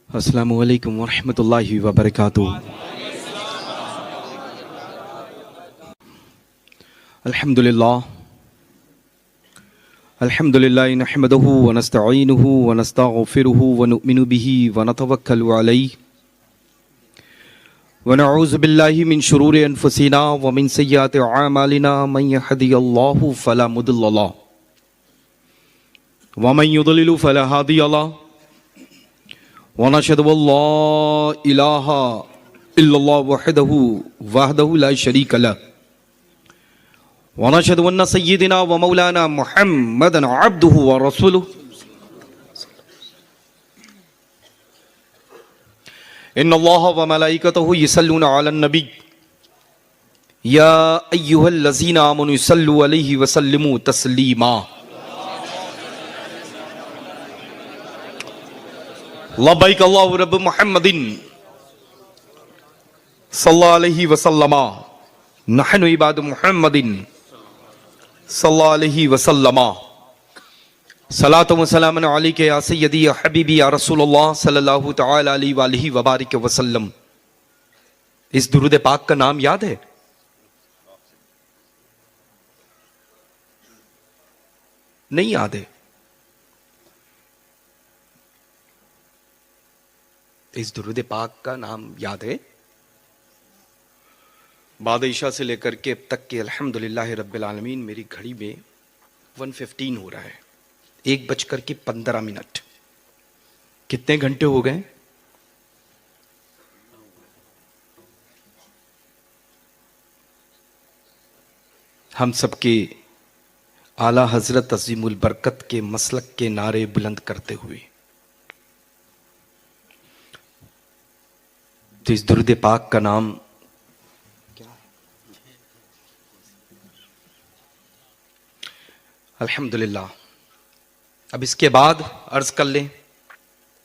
अस्सलामु अलैकुम वरहमतुल्लाहि वबरकातुहू। अल्हम्दुलिल्लाह अल्हम्दुलिल्लाह नहमदुहु व नस्तईनुहु व नस्तगफिरुहु व नुमिनु बिही व नतवक्कलु अलैहि व नऊज़ु बिल्लाहि मिन शुरूरि अनफुसिना व मिन सय्यिआति अअमालिना मन यहदियल्लाहु फला मुदिल्ल लहु व मन युद्लिल फला हादिय लहु व नशहदु अल्ला इलाहा इल्लल्लाह वहदहु ला शरीका लहु व नशहदु अन्न सय्यिदना व मौलाना मुहम्मदन अब्दुहु व रसूलुहु। इन्नल्लाह व मलाइकतहु युसल्लूना अलन नबी या अय्युहल्लज़ीना आमनू सल्लु अलैहि व सल्लिमू तस्लीमा। लब्बैक अल्लाहु रब्ब मुहम्मदिन सल्लल्लाहु अलैहि वसल्लमा नहनु इबादु मुहम्मदिन सल्लल्लाहु अलैहि वसल्लमा। सलातु व सलामुन अलैका या सय्यदी या हबीबी या रसूलुल्लाह सल्लल्लाहु तआला अलैहि व बारिक वसल्लम। इस दुरूद पाक का नाम याद है? नहीं याद है? इस दुरूद पाक का नाम याद है? बाद ईशा से लेकर के अब तक के अल्हम्दुलिल्लाह रब्बिल आलमीन मेरी घड़ी में 1:15 हो रहा है, 1:15। कितने घंटे हो गए? हम सबके आला हजरत अजीमुल बरकत के मसलक के नारे बुलंद करते हुए तो इस दुरूद पाक का नाम क्या है? अल्हम्दुलिल्लाह। अब इसके बाद अर्ज कर लें,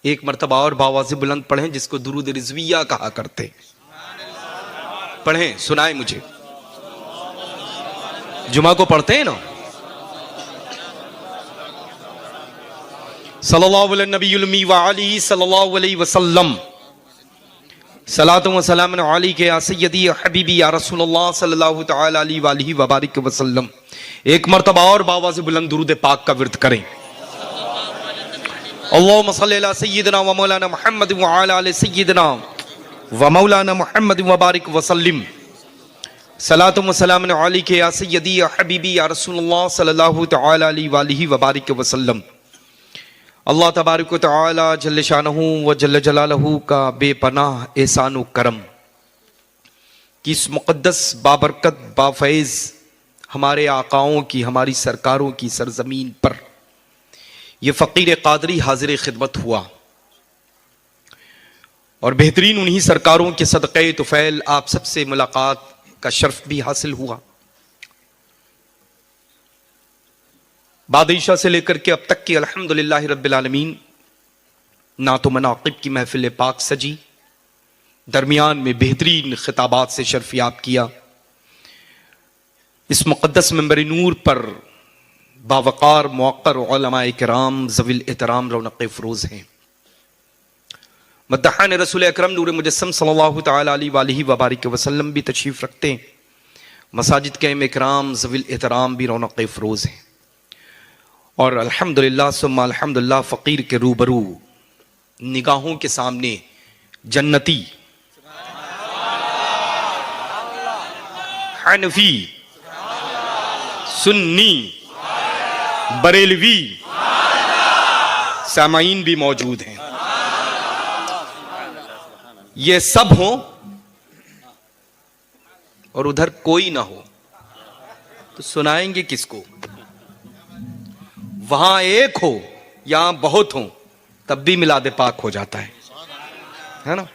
एक मर्तबा और बावाज़ बुलंद पढ़ें, जिसको दुरूद रिज़विया कहा करते। पढ़ें, सुनाए मुझे। जुमा को पढ़ते हैं ना। सल्लल्लाहु अलैहि नबीयुल उम्मी व आलिही सल्लल्लाहु अलैहि वसल्लम। सलातु व सलामुन अलैका या सय्यदी या हबीबी या रसूलुल्लाह सल्लल्लाहु तआला अलैहि व बारिक वसल्लम। एक मर्तबा और बावाज़ बुलंद दुरूद पाक का विर्द करें। अल्लाहुम्मा सल्लि अला सय्यिदना व मौलाना मुहम्मद व अला आलि सय्यिदना व मौलाना मुहम्मद व बारिक वसल्लिम। सलातु व सलामुन अलैका या सय्यदी या हबीबी या रसूलुल्लाह सल्लल्लाहु तआला अलैहि व बारिक वसल्लम। अल्लाह तबारक व तआला जल्ल शानहू व जल्ल जलालहू का बेपनाह एहसान व करम कि इस मुक़द्दस बाबरकत बाफैज़ हमारे आकाओं की, हमारी सरकारों की सरजमीन पर यह फ़कीर क़ादरी हाजिर खिदमत हुआ और बेहतरीन उन्हीं सरकारों के सदक़े तुफ़ैल आप सबसे मुलाकात का शर्फ भी हासिल हुआ। बादशाह से लेकर के अब तक की अल्हम्दुलिल्लाह रब्बिल आलमीन नातो मनाक़िब की महफिल पाक सजी, दरमियान में बेहतरीन खिताबात से शर्फियाब किया। इस मुक़द्दस मिंबर नूर पर बावक़ार मुअक्कर उलमाए किराम ज़वील एहतराम रौनक़ फ़रोज़ हैं। मद्दहान रसूल अकरम नूर मुजस्सम सल्लल्लाहु तआला अलैहि व बारिक वसल्लम भी तशरीफ़ रखते हैं। मसाजिद के इमाम ज़वील एहतराम भी रौनक़ फ़रोज़ हैं और अल्हम्दुलिल्लाह सुम्मा अल्हम्दुलिल्लाह फ़कीर के रूबरू निगाहों के सामने जन्नती, हनफी, सुन्नी, बरेलवी सामाईन भी मौजूद हैं। ये सब हों और उधर कोई ना हो तो सुनाएंगे किसको? वहां एक हो, यहां बहुत हो, तब भी मिलाद पाक हो जाता है ना।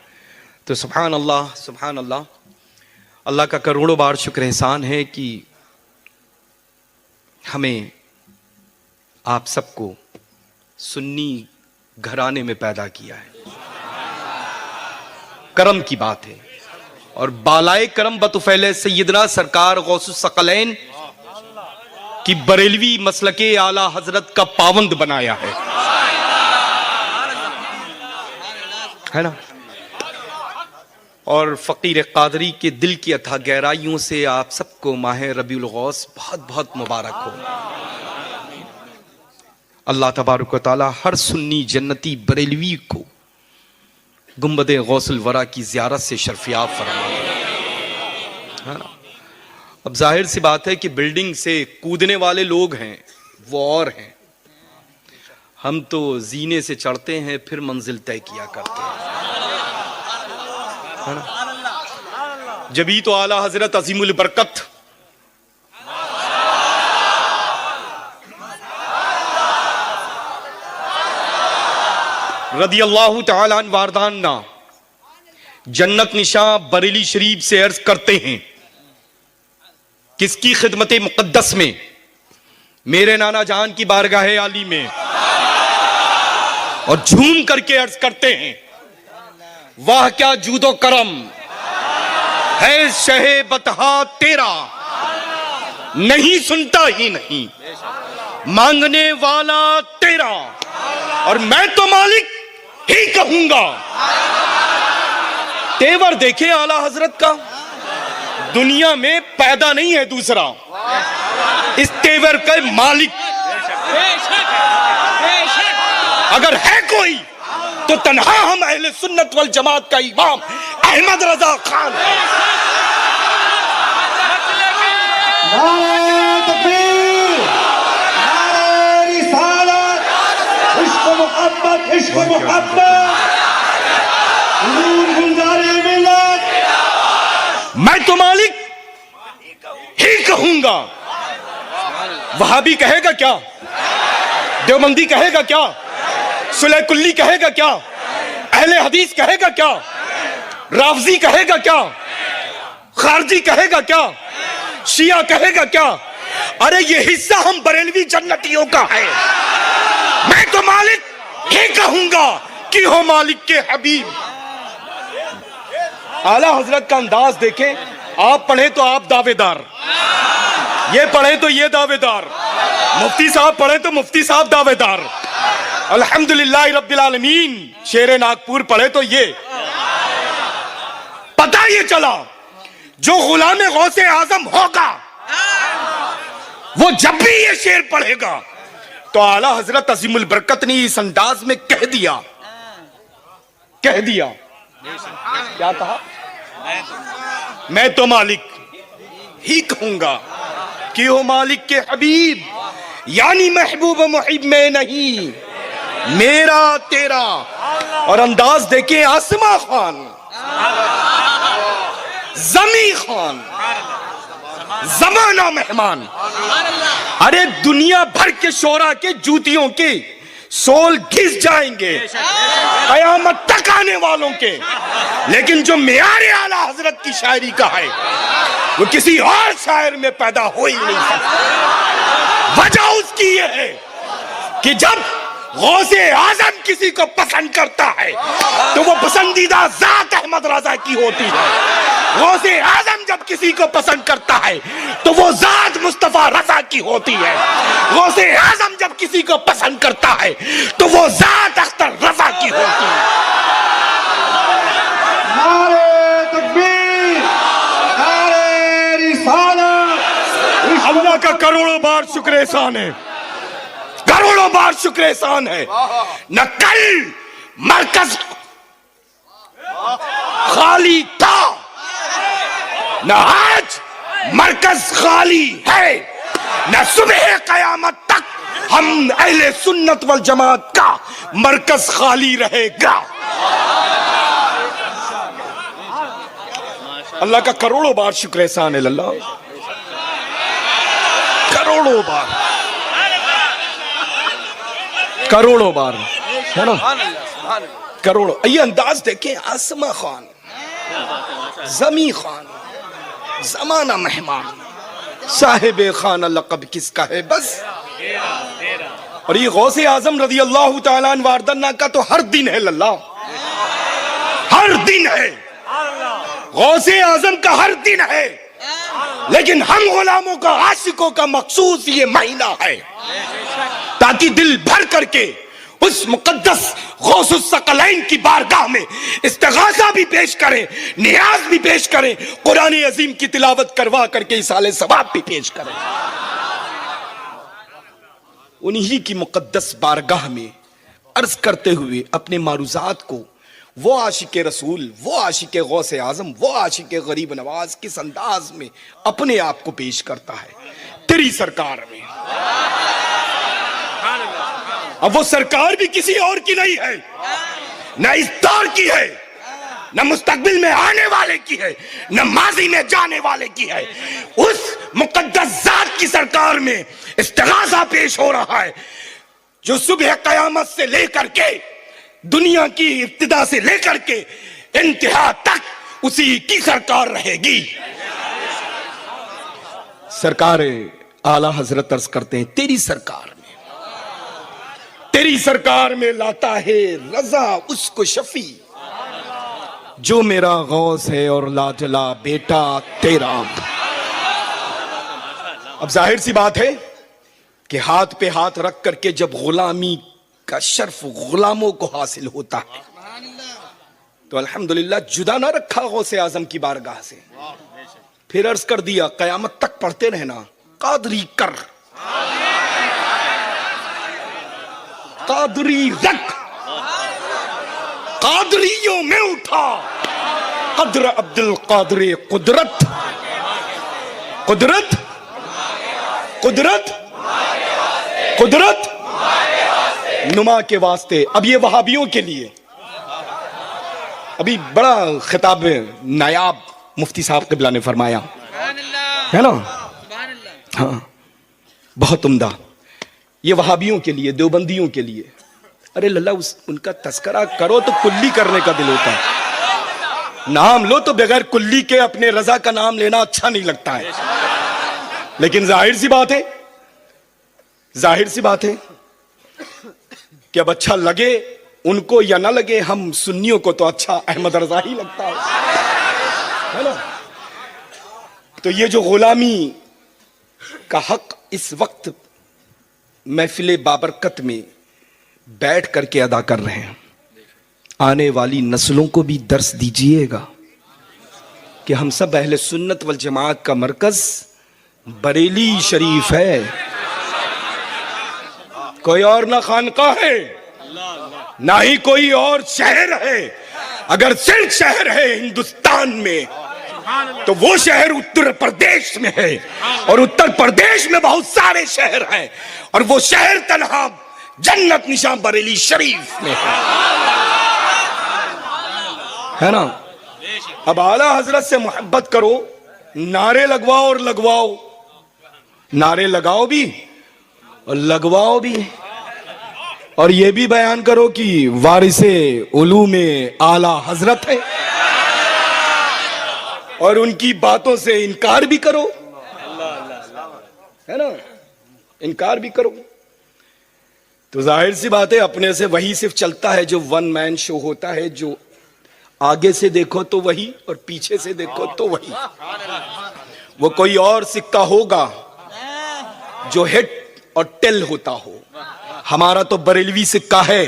तो सुभान अल्लाह, सुभान अल्लाह। अल्लाह का करोड़ों बार शुक्र एहसान है कि हमें आप सबको सुन्नी घराने में पैदा किया है। करम की बात है और बालाए करम बतुफैले सैयदना सरकार गौसुस सकलैन कि बरेलवी मसलके आला हजरत का पाबंद बनाया है। है ना। और फ़कीर कादरी के दिल की अथाह गहराइयों से आप सबको माह रबीउल गौस बहुत बहुत मुबारक हो। अल्लाह तबारक व तआला हर सुन्नी जन्नती बरेलवी को गुंबद गौसुल वरा की ज़ियारत से शर्फियाब फरमाए, है ना। अब जाहिर सी बात है कि बिल्डिंग से कूदने वाले लोग हैं वो और हैं, हम तो जीने से चढ़ते हैं फिर मंजिल तय किया करते हैं, है ना। जभी तो आला हजरत अजीमुल बरकत रदी अल्लाह तआला अन्हु वारदाना जन्नत निशा बरेली शरीफ से अर्ज करते हैं, किसकी खिदमत मुकद्दस में, मेरे नाना जान की बारगाह आली में, और झूम करके अर्ज करते हैं, वाह क्या जूदो करम है शहे बतहा तेरा, नहीं सुनता ही नहीं मांगने वाला तेरा, और मैं तो मालिक ही कहूंगा। तेवर देखे आला हजरत का, दुनिया में पैदा नहीं है दूसरा इस तेवर का मालिक। अगर है कोई तो तन्हा हम अहले सुन्नत वल जमात का इमाम अहमद रजा खान। नारे तकबीर, नारे रिसालत, इश्क मोहब्बत, इश्क मोहब्बत, हुजूर गुलजारे मिल्लत। मैं तो मालिक ही कहूंगा। वहाबी कहेगा क्या, देवबंदी कहेगा क्या, सुलह कुल्ली कहेगा क्या, अहले हदीस कहेगा क्या, राफजी कहेगा क्या, खारजी कहेगा क्या, शिया कहेगा क्या, अरे ये हिस्सा हम बरेलवी जन्नतियों का है। मैं तो मालिक ही कहूंगा कि हो मालिक के हबीब। आला हजरत का अंदाज देखें, आप पढ़े तो आप दावेदार, ये पढ़े तो ये दावेदार, मुफ्ती साहब पढ़े तो मुफ्ती साहब दावेदार, अल्हम्दुलिल्लाह रब्बिल आलमीन शेरे नागपुर पढ़े तो ये। पता ये चला जो गुलाम गौसे आजम होगा वो जब भी ये शेर पढ़ेगा तो आला हजरत अजीमुल बरकत ने इस अंदाज में कह दिया क्या कहा, मैं तो मालिक ही कहूंगा कि हो मालिक के हबीब, यानी महबूब मुहिब में नहीं मेरा तेरा। और अंदाज देखें, आसमा खान, जमी खान, जमाना मेहमान, अरे दुनिया भर के शोरा के जूतियों के सोल घिस जाएंगे कयामत तक आने वालों के, लेकिन जो मेयारे आला हजरत की शायरी का है वो किसी और शायर में पैदा हो ही नहीं सकता। वजह उसकी ये है कि जब गौसे आजम किसी को पसंद करता है तो वो पसंदीदा जात अहमद रजा की होती है। गौसे आजम जब किसी को पसंद करता है तो वो जात मुस्तफा रजा की होती है। गौसे आजम जब किसी को पसंद करता है तो वो जात अख्तर रजा की होती है। नारे तकबीर, नारे रिसालत। अल्लाह का करोड़ों बार शुक्र एहसान है, करोड़ों बार शुक्र एहसान है। न कल मरकज खाली था न आज मरकज खाली है, न सुबह कयामत तक हम अहले सुन्नत वल जमात का मरकज खाली रहेगा। अल्लाह का करोड़ों बार शुक्र एहसान है। अल्लाह करोड़ों बार, करोड़ों बार, है ना, करोड़ों। ये अंदाज देखें, आसमा खान, जमी खान, जमाना मेहमान, साहिब खाना लक़ब किसका है बस। और ये गौसे आजम रज़ी अल्लाह तआला अन्हु वारदाना का तो हर दिन है लल्ला, हर दिन है। गौसे आजम का हर दिन है, लेकिन हम गुलामों का, आशिकों का मखसूस ये महीना है ताकि दिल भर करके उस मुकद्दस गौसुस सकलैन की बारगाह में इस्तिगासा भी पेश करें, नियाज भी पेश करें, कुरान अजीम की तिलावत करवा करके इसाले सवाब भी पेश करें। उन्हीं की मुकद्दस बारगाह में अर्ज करते हुए अपने मारूजात को वो आशिक रसूल, वो आशिक गौसे आजम, वो आशिक गरीब नवाज किस अंदाज में अपने आप को पेश करता है तेरी सरकार में। अब वो सरकार भी किसी और की नहीं है, न इस दौर की है, न मुस्तकबिल में आने वाले की है, न माजी में जाने वाले की है। उस मुकद्दस जात की सरकार में इस्तिगासा पेश हो रहा है जो सुबह कयामत से लेकर के दुनिया की इब्तिदा से लेकर के इंतहा तक उसी की सरकार रहेगी। सरकार आला हजरत अर्ज करते हैं तेरी सरकार में, तेरी सरकार में लाता है रजा उसको शफी जो मेरा गौस है और लाजला बेटा तेरा। अब जाहिर सी बात है कि हाथ पे हाथ रख करके जब गुलामी का शर्फ गुलामों को हासिल होता है तो अल्हम्दुलिल्लाह जुदा ना रखा गौसे आजम की बारगाह से। फिर अर्ज कर दिया कयामत तक पढ़ते रहना कादरी कर, कादरी रख, कादरियों में उठा कदर अब्दुल कादर कुदरत, कुदरत कुदरत कुदरत नुमा के वास्ते। अब ये वहाबियों के लिए अभी बड़ा खिताब नायाब मुफ्ती साहब क़िबला ने फरमाया है ना, हाँ बहुत उम्दा। ये वहाबियों के लिए, देवबंदियों के लिए, अरे लल्ला उनका तस्करा करो तो कुल्ली करने का दिल होता है, नाम लो तो बगैर कुल्ली के अपने रजा का नाम लेना अच्छा नहीं लगता है। लेकिन जाहिर सी बात है, जाहिर सी बात है कि अब अच्छा लगे उनको या ना लगे, हम सुन्नियों को तो अच्छा अहमद रजा ही लगता है ना। तो ये जो गुलामी का हक इस वक्त महफिल बाबरकत में बैठ करके अदा कर रहे हैं, आने वाली नस्लों को भी दर्स दीजिएगा कि हम सब अहले सुन्नत वल जमात का मरकज बरेली शरीफ है, कोई और ना खानका है ना ही कोई और शहर है। अगर सिर्फ शहर है हिंदुस्तान में तो वो शहर उत्तर प्रदेश में है, और उत्तर प्रदेश में बहुत सारे शहर हैं, और वो शहर तन्हा जन्नत निशान बरेली शरीफ में है ना। अब आला हजरत से मोहब्बत करो, नारे लगवाओ और लगवाओ, नारे लगाओ भी और लगवाओ भी, और ये भी बयान करो कि वारिसे उलूमे आला हजरत है, और उनकी बातों से इनकार भी करो, है ना, इनकार भी करो। तो जाहिर सी बात है अपने से वही सिर्फ चलता है जो वन मैन शो होता है, जो आगे से देखो तो वही और पीछे से देखो तो वही। वो कोई और सिक्का होगा जो हेड और टेल होता हो, हमारा तो बरेलवी सिक्का है,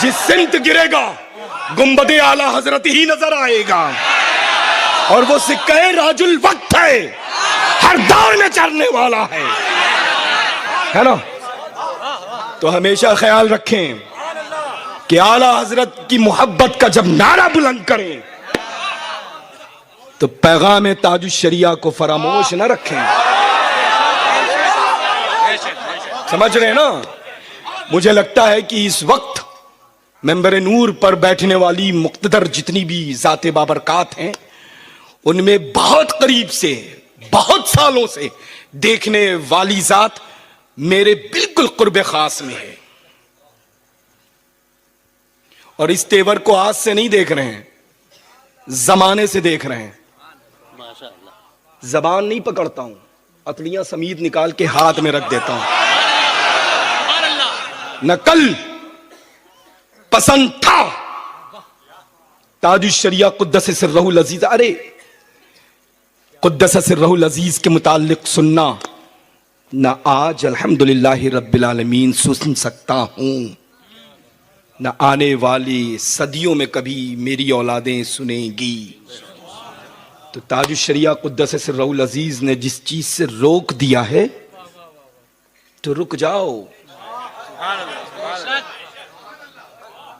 जिस सिमत गिरेगा गुंबदे आला हजरत ही नजर आएगा, और वो सिक्का राजुल वक्त है, हर दौर में चढ़ने वाला है ना। तो हमेशा ख्याल रखें कि आला हजरत की मोहब्बत का जब नारा बुलंद करें तो पैगाम ताजुश शरिया को फरामोश न रखें। समझ रहे हैं ना। मुझे लगता है कि इस वक्त मेंबर नूर पर बैठने वाली मुक्तदर जितनी भी जाते बाबरकात हैं, उनमें बहुत करीब से, बहुत सालों से देखने वाली जात मेरे बिल्कुल कुर्बे खास में है, और इस तेवर को आज से नहीं देख रहे हैं, जमाने से देख रहे हैं। जबान नहीं पकड़ता हूं, अतलियां समीत निकाल के हाथ में रख देता हूं। न कल पसंद था ताजुश शरिया कुद्दस सिर्रहुल अजीज, अरे कुद्दस सिर्रहुल अजीज के मुताल्लिक सुनना न आज अल्हम्दुलिल्लाह रब्बिल आलमीन सुन सकता हूं, न आने वाली सदियों में कभी मेरी औलादें सुनेंगी। तो ताजुश शरिया कुद्दस सिर्रुल अजीज ने जिस चीज से रोक दिया है तो रुक जाओ।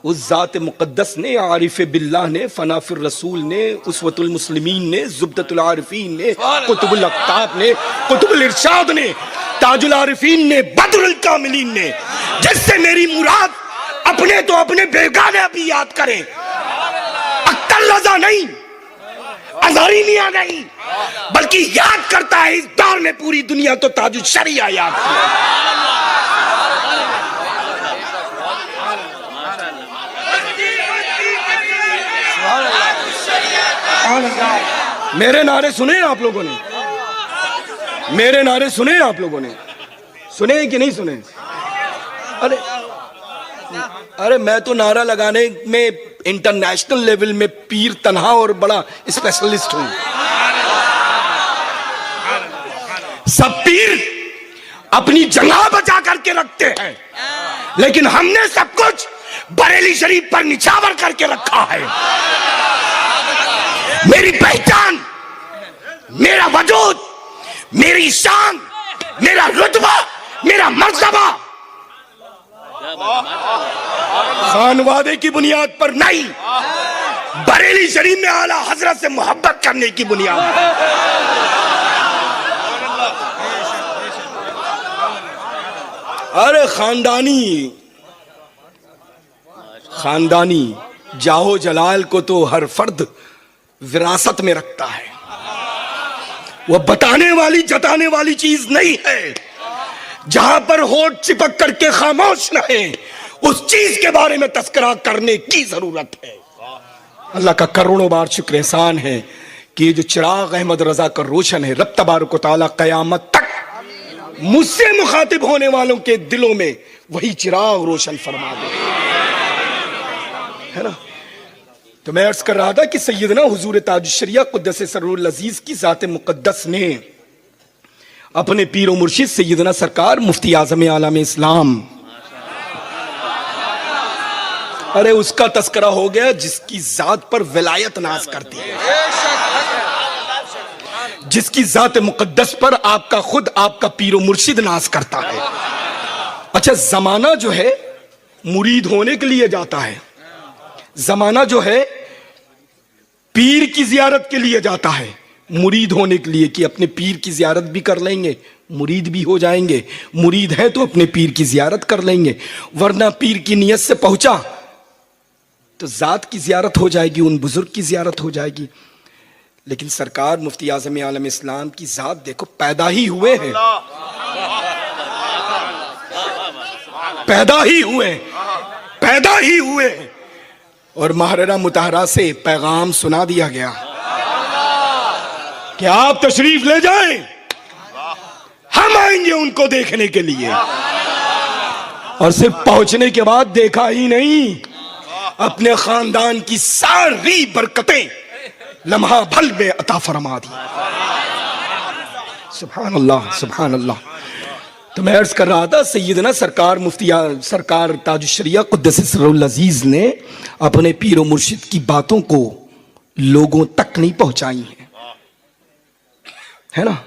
उस जात मुक़द्दस ने, आरिफ बिल्लाह ने, फनाफिर रसूल ने, उसवतुल मुस्लिमीन ने, जुब्दतुल आरिफीन ने, कुतुबुल अक़्ताब ने, कुतुबुल इरशाद ने, ताजुल आरिफीन ने, बदरुल कामिलीन ने, जिससे मेरी मुराद अपने तो अपने बेगाने भी याद करें, अक्कल रज़ा नहीं, अज़हरी मियां नहीं, बल्कि याद करता है इस दौर में पूरी दुनिया तो ताजुल शरिया याद करे। मेरे नारे सुने आप लोगों ने? मेरे नारे सुने आप लोगों ने? सुने कि नहीं सुने? अरे मैं तो नारा लगाने में इंटरनेशनल लेवल में पीर तन्हा और बड़ा स्पेशलिस्ट हूं। सब पीर अपनी जगह बचा करके रखते हैं, लेकिन हमने सब कुछ बरेली शरीफ पर निछावर करके रखा है। मेरी पहचान, मेरा वजूद, मेरी शान, मेरा रुतबा, मेरा मर्तबा खानवादे की बुनियाद पर नहीं, बरेली शरीफ में आला हजरत से मोहब्बत करने की बुनियाद पर। अरे खानदानी जाहो जलाल को तो हर फर्द विरासत में रखता है। वह बताने वाली जताने वाली चीज नहीं है। जहां पर होठ चिपक करके खामोश रहे, उस चीज के बारे में तस्करा करने की जरूरत है। अल्लाह का करोड़ों बार शुक्र एहसान है कि जो चिराग अहमद रजा का रोशन है, रब तबारक व तआला कयामत तक मुझसे मुखातिब होने वालों के दिलों में वही चिराग रोशन फरमा दे, है ना। तो मैं अर्ज कर रहा था कि सैयदना हुजूर ताजुश शरिया कुद्दस सिर्रुल अजीज की जात मुक़द्दस ने अपने पीर व मुर्शिद सैयदना सरकार मुफ्ती आज़म आलम इस्लाम, अरे उसका तस्करा हो गया जिसकी जात पर विलायत नाज करती है, जिसकी जात मुक़द्दस पर आपका खुद आपका पीर व मुर्शिद नाज करता है। अच्छा, जमाना जो है मुरीद होने के लिए जाता है, जमाना जो है पीर की जियारत के लिए जाता है, मुरीद होने के लिए कि अपने पीर की जियारत भी कर लेंगे, मुरीद भी हो जाएंगे। मुरीद है तो अपने पीर की जियारत कर लेंगे, वरना पीर की नियत से पहुंचा तो जात की जियारत हो जाएगी, उन बुजुर्ग की जियारत हो जाएगी। लेकिन सरकार मुफ्ती आज़म आलम इस्लाम की जात देखो, पैदा ही हुए हैं, पैदा ही हुए हैं और महररा मुताहरा से पैगाम सुना दिया गया कि आप तशरीफ ले जाएं, हम आएंगे उनको देखने के लिए। और सिर्फ पहुंचने के बाद देखा ही नहीं, अपने खानदान की सारी बरकतें लम्हा भर में अता फरमा दी। सुभान अल्लाह, सुभान अल्लाह। तो मैं अर्ज कर रहा था, सैयदना सरकार मुफ्ती सरकार ताजुश शरिया कुद्दस सिर्रुल अजीज ने अपने पीर व मुर्शिद की बातों को लोगों तक नहीं पहुंचाई है ना।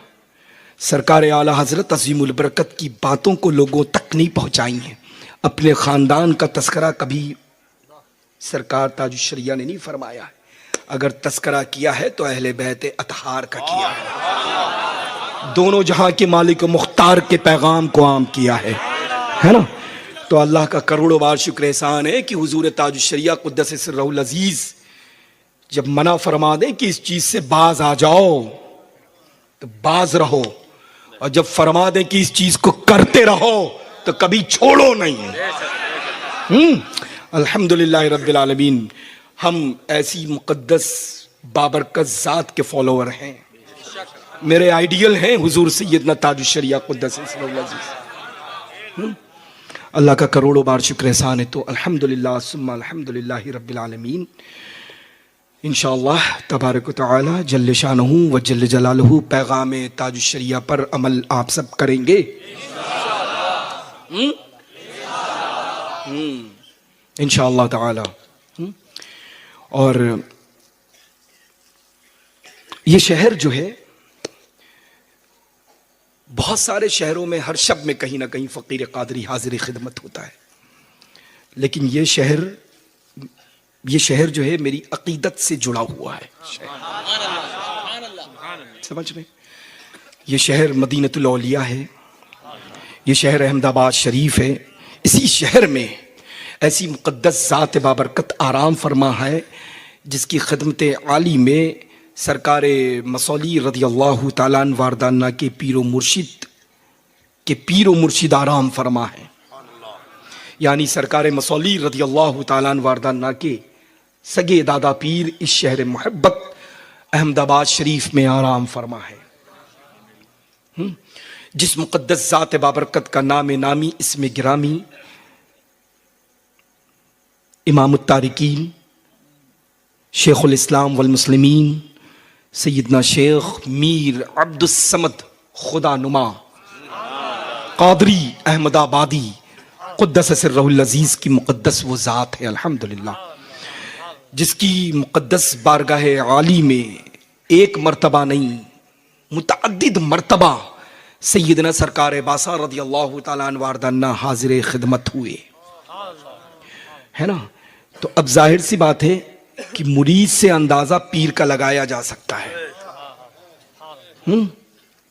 सरकार आला हजरत अजीमुल बरकत की बातों को लोगों तक नहीं पहुंचाई हैं। अपने खानदान का तस्करा कभी सरकार ताजुश शरिया ने नहीं फरमाया है। अगर तस्करा किया है तो अहले बैत अतहार का किया है, दोनों जहां के मालिक मुख्तार के पैगाम को आम किया है ना। तो अल्लाह का करोड़ों बार शुक्र एहसान है कि हुजूर ताजुश शरिया कुद्दस सिर्रुल अजीज जब मना फरमा दें कि इस चीज से बाज आ जाओ तो बाज रहो, और जब फरमा दें कि इस चीज को करते रहो तो कभी छोड़ो नहीं। अल्हम्दुलिल्लाह रब्बिल आलमीन, हम ऐसी मुक़द्दस बाबरकत ज़ात के फॉलोअर हैं। मेरे आइडियल हैं हुजूर सैयदना ताजुश शरिया कुद्दस सिर्रुल अजीज। अल्लाह का करोड़ों बार शुक्र एहसान है। तो अल्हम्दुलिल्लाह सुम्मा अल्हम्दुलिल्लाह रब्बिल आलमीन। इंशाअल्लाह तबारक व तआला जल्ल शानहू व जल्ल जलालहू पैगाम ताजुश्शरिया पर अमल आप सब करेंगे इंशाअल्लाह ताला। और ये शहर जो है, बहुत सारे शहरों में हर शब में कहीं ना कहीं फ़कीर कादरी हाजिर खिदमत होता है, लेकिन ये शहर जो है मेरी अकीदत से जुड़ा हुआ है। समझ रहे? ये शहर मदीनतुल औलिया है, ये शहर अहमदाबाद शरीफ है। इसी शहर में ऐसी मुक़द्दस ज़ात बाबरकत आराम फरमा है जिसकी खिदमत आली में सरकार मसौली रज़ियल्लाहु ताला अन्हु वारदाना के पीरो मुर्शिद आराम फरमा है। यानी सरकार मसौली रज़ियल्लाहु ताला अन्हु वारदाना के सगे दादा पीर इस शहर मोहब्बत अहमदाबाद शरीफ में आराम फरमा है। जिस मुक़द्दस ज़ात बाबरकत का नाम नामी इसमें गिरामी इमाम तारिकीन शेखुल इस्लाम वल मुस्लिमीन सैयदना शेख मीर अब्दुस समद खुदा नुमा कादरी अहमदाबादी क़ुद्दस सिर्रहुल अज़ीज़ की मुक़द्दस वो ज़ात है अल्हम्दुलिल्लाह, जिसकी मुक़द्दस बारगाह आली में एक मर्तबा नहीं मुतअद्दिद मर्तबा सैयदना सरकार बासा रज़ियल्लाहु ताला अन्हु वारदाना हाजिर खिदमत हुए, है ना। तो अब जाहिर सी बात है कि मुरीद से अंदाजा पीर का लगाया जा सकता है।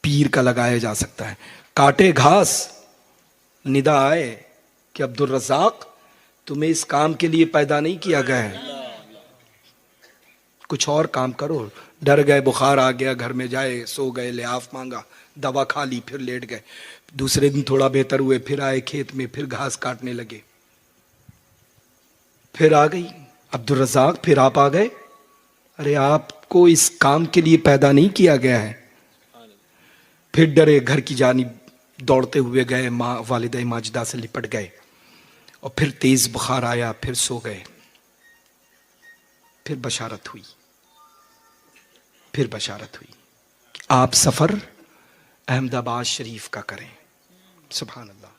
पीर का लगाया जा सकता है। काटे घास निदा आए कि अब्दुल रज़ाक तुम्हें इस काम के लिए पैदा नहीं किया गया है, कुछ और काम करो। डर गए, बुखार आ गया, घर में जाए, सो गए, लिहाफ मांगा, दवा खा ली, फिर लेट गए। दूसरे दिन थोड़ा बेहतर हुए, फिर आए खेत में, फिर घास काटने लगे, फिर आ गई अब्दुल रज़ाक, फिर आप आ गए। अरे आपको इस काम के लिए पैदा नहीं किया गया है। फिर डरे, घर की जानिब दौड़ते हुए गए, माँ वालिदा माजिदा से लिपट गए और फिर तेज बुखार आया, फिर सो गए। फिर बशारत हुई कि आप सफर अहमदाबाद शरीफ का करें। सुभान अल्लाह।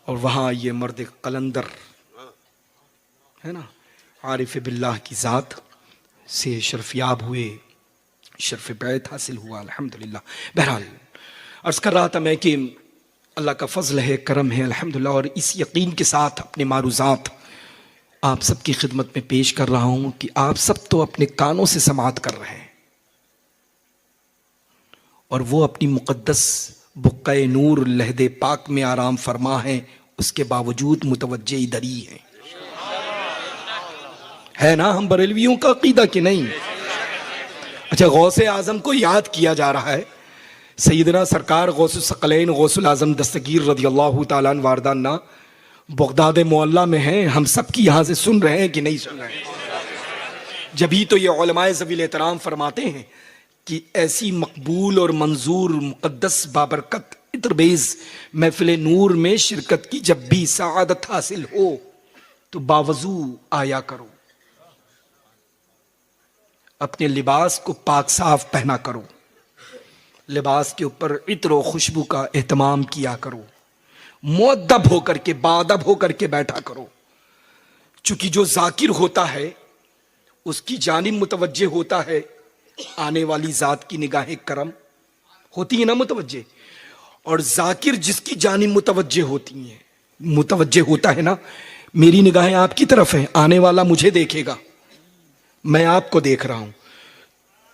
और वहां ये मर्द कलंदर है ना, आरिफ बिल्लाह की ज़ात से शर्फयाब हुए, शर्फ बैत हासिल हुआ अल्हम्दुलिल्लाह। बहरहाल अर्ज़ कर रहा था मैं कि अल्लाह का फ़ज़ल है, करम है अल्हम्दुलिल्लाह, और इस यकीन के साथ अपने मारूज़ात आप सबकी खिदमत में पेश कर रहा हूँ कि आप सब तो अपने कानों से समाअत कर रहे हैं और वो अपनी मुक़द्दस बुक़्क़ा नूर लहदे पाक में आराम फरमा है, उसके बावजूद मुतवज्जे इधर ही हैं। है ना हम बरेलवियों का अकीदा कि नहीं? अच्छा, गौसे आज़म को याद किया जा रहा है। सैयदना सरकार गौसुल सकलैन गौसुल आज़म दस्तगीर रज़ियल्लाहु ताला अन्हु वारदाना बगदाद मोहल्ला में हैं। हम सब की यहाँ से सुन रहे हैं कि नहीं सुन रहे हैं? जभी तो ये उलमाए ज़वील एहतराम फरमाते हैं कि ऐसी मकबूल और मंजूर मुक़द्दस बाबरकत इतरबेज़ महफ़िल नूर में शिरकत की जब भी सआदत हासिल हो तो बावजू आया करो, अपने लिबास को पाक साफ पहना करो, लिबास के ऊपर इत्र और खुशबू का एहतमाम किया करो, मुअद्दब होकर के बाअदब होकर के बैठा करो। चूंकि जो जाकिर होता है उसकी जानिब मुतवज्जे होता है, आने वाली जात की निगाहें करम होती है ना मुतवज्जे, और जाकिर जिसकी जानिब मुतवज्जे होती हैं, मुतवज्जे होता है ना, मेरी निगाहें आपकी तरफ हैं, आने वाला मुझे देखेगा, मैं आपको देख रहा हूं।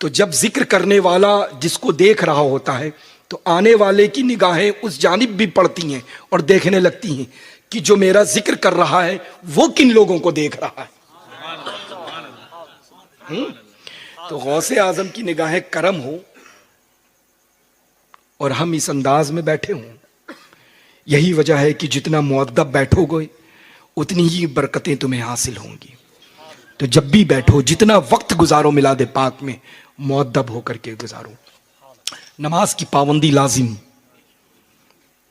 तो जब जिक्र करने वाला जिसको देख रहा होता है तो आने वाले की निगाहें उस जानिब भी पड़ती हैं और देखने लगती हैं कि जो मेरा जिक्र कर रहा है वो किन लोगों को देख रहा है। तो गौसे आजम की निगाहें करम हो और हम इस अंदाज में बैठे हों, यही वजह है कि जितना मुअद्दब बैठोगे उतनी ही बरकतें तुम्हें हासिल होंगी। तो जब भी बैठो, जितना वक्त गुजारो मिलाद पाक में, मुअद्दब होकर के गुजारो। नमाज की पाबंदी लाजिम,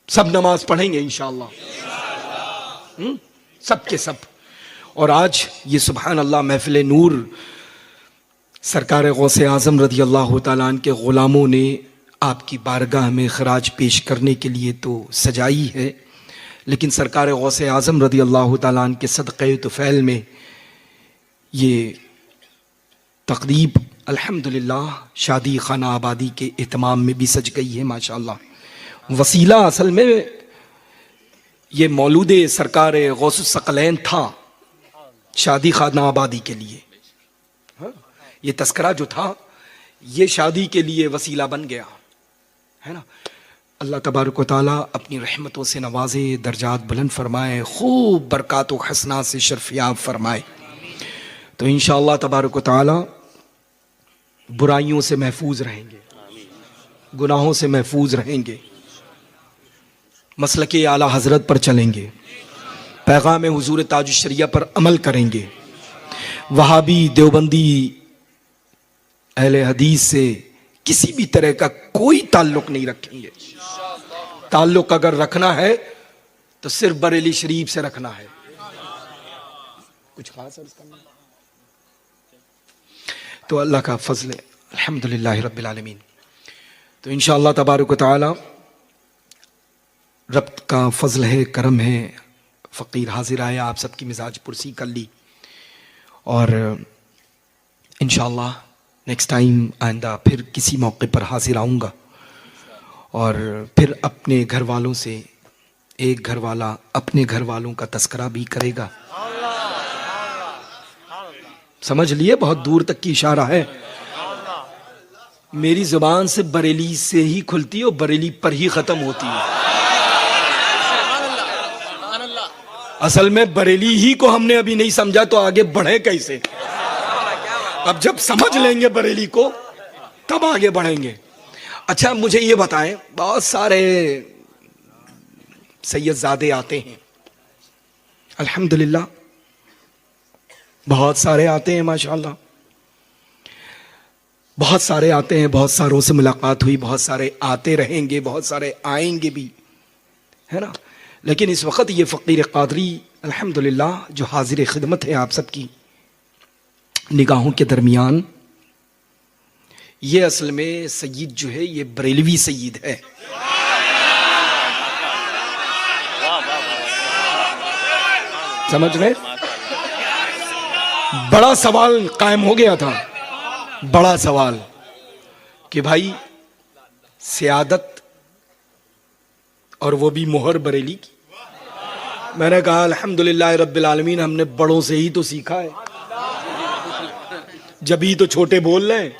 सब नमाज पढ़ेंगे इंशाअल्लाह, सब के सब। और आज ये सुभान अल्लाह महफिल नूर सरकार गौसे आज़म रज़ी अल्लाह ताला अन्हु के ग़ुलामों ने आपकी बारगाह में खराज पेश करने के लिए तो सजाई है, लेकिन सरकार गौसे आज़म रज़ी अल्लाह ताला अन्हु के सदक़े तुफ़ैल में ये तक़रीब अल्हम्दुलिल्लाह शादी खाना आबादी के एहतमाम में भी सज गई है माशाअल्लाह। वसीला असल में ये मौलूद सरकार गौसुस सकलैन था शादी खाना आबादी के लिए। हाँ? ये तस्करा जो था ये शादी के लिए वसीला बन गया है ना। अल्लाह तबारक व तआला अपनी रहमतों से नवाजे, दर्जात बुलंद फरमाए, खूब बरक़ात व हसनात से शर्फ़याब फरमाए। तो इंशाअल्लाह तबारक व तआला बुराइयों से महफूज रहेंगे, गुनाहों से महफूज रहेंगे, मसलके आला हज़रत पर चलेंगे, पैगाम हुजूर ताजुश शरिया पर अमल करेंगे, वहाबी देवबंदी अहले हदीस से किसी भी तरह का कोई ताल्लुक नहीं रखेंगे। ताल्लुक अगर रखना है तो सिर्फ बरेली शरीफ से रखना है। कुछ खास अर्ज़ करना तो अल्लाह का फजल है, अल्हम्दुलिल्लाह रब्बिल आलमीन। तो इंशाअल्लाह तबारक व तआला रब का फजल है, करम है, फ़कीर हाजिर आया, आप सबकी मिजाज पुरसी कर ली और इंशाअल्लाह नेक्स्ट टाइम आइंदा फिर किसी मौके पर हाजिर आऊँगा और फिर अपने घर वालों से एक घर वाला अपने घर वालों का तस्करा भी करेगा। समझ लिए, बहुत दूर तक की इशारा है। मेरी जुबान से बरेली से ही खुलती है और बरेली पर ही खत्म होती है। असल में बरेली ही को हमने अभी नहीं समझा तो आगे बढ़े कैसे। अब जब समझ लेंगे बरेली को तब आगे बढ़ेंगे। अच्छा मुझे ये बताएं, बहुत सारे सैयदजादे आते हैं अल्हम्दुलिल्लाह, बहुत सारे आते हैं माशाअल्लाह, बहुत सारे आते हैं, बहुत सारों से मुलाकात हुई, बहुत सारे आते रहेंगे, बहुत सारे आएंगे भी, है ना। लेकिन इस वक्त ये फ़कीर क़ादरी अल्हम्दुलिल्लाह जो हाजिर खिदमत है आप सबकी निगाहों के दरमियान, ये असल में सय्यद जो है ये बरेलवी सय्यद है। समझ में बड़ा सवाल कायम हो गया था, बड़ा सवाल कि भाई सियादत और वो भी मोहर बरेली की। मैंने कहा अल्हम्दुलिल्लाह रब्बिल आलमीन, हमने बड़ों से ही तो सीखा है, जब ही तो छोटे बोल रहे हैं।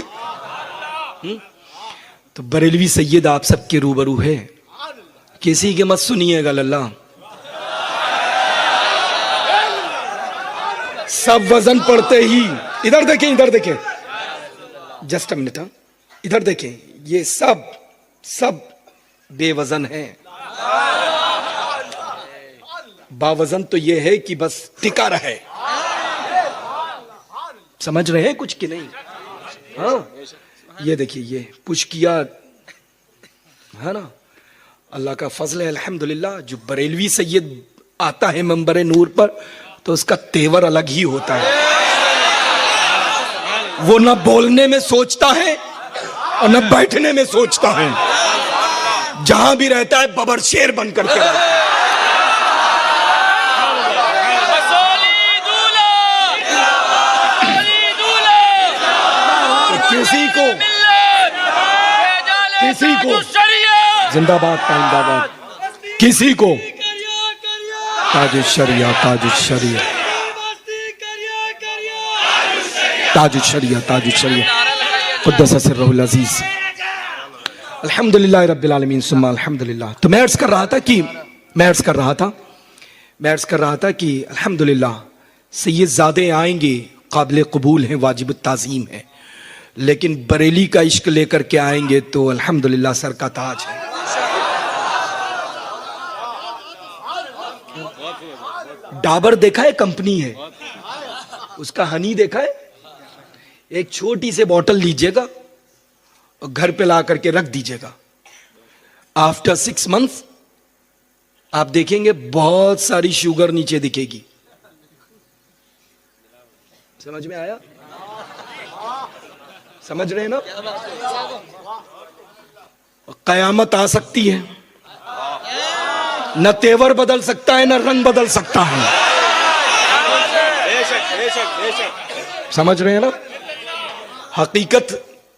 तो बरेलवी सैयद आप सबके रूबरू है, किसी के मत सुनिएगा लल्ला। सब वजन पड़ते ही, इधर देखें, इधर देखें, जस्ट अ मिनट, इधर देखें, ये सब बेवजन है। बावजन तो ये है कि बस टिका रहे। समझ रहे हैं कुछ कि नहीं? हाँ, ये देखिए, ये पुश किया है ना। अल्लाह का फजल है अल्हम्दुलिल्लाह। जो बरेलवी सैयद आता है मंबरे नूर पर तो उसका तेवर अलग ही होता है। वो न बोलने में सोचता है और न बैठने में सोचता है, जहां भी रहता है बबर शेर बन करके रहता है। किसी को जिंदाबाद पाइंदाबाद, किसी को ताजुश शरिया, ताजुश शरिया, ताजुश शरिया, ताजुश शरिया, क़ुद्दस सिर्रुल अज़ीज़। अल्हम्दुलिल्लाह रब्बिल आलमीन सुम्मा अल्हम्दुलिल्लाह। तो मैं अर्ज़ कर रहा था कि अल्हम्दुलिल्लाह सैयदज़ादे आएंगे, काबिल कबूल हैं, वाजिब ताज़ीम है, लेकिन बरेली का इश्क लेकर के आएंगे तो अल्हम्दुलिल्लाह सर का ताज है। डाबर देखा है, कंपनी है, उसका हनी देखा है। एक छोटी सी बोतल लीजिएगा और घर पे ला करके रख दीजिएगा। आफ्टर 6 months आप देखेंगे बहुत सारी शुगर नीचे दिखेगी। समझ में आया? समझ रहे हैं ना? कयामत आ सकती है, न तेवर बदल सकता है, न रंग बदल सकता है। समझ रहे हैं ना? हकीकत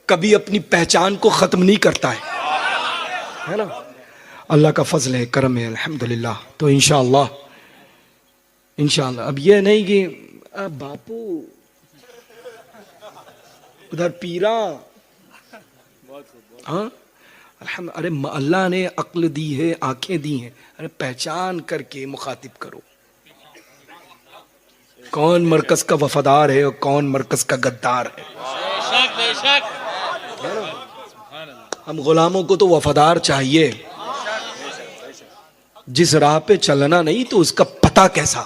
कभी अपनी पहचान को खत्म नहीं करता है ना? अल्लाह का फजल है, करम है, अल्हम्दुलिल्लाह। तो इंशाअल्लाह अब ये नहीं कि अब बापू उधर पीरा, हाँ अरे अल्लाह ने अक्ल दी है, आंखें दी हैं, अरे पहचान करके मुखातिब करो कौन मरकज का वफादार है और कौन मरकज का गद्दार है। हम गुलामों को तो वफादार चाहिए, जिस राह पे चलना नहीं तो उसका पता कैसा।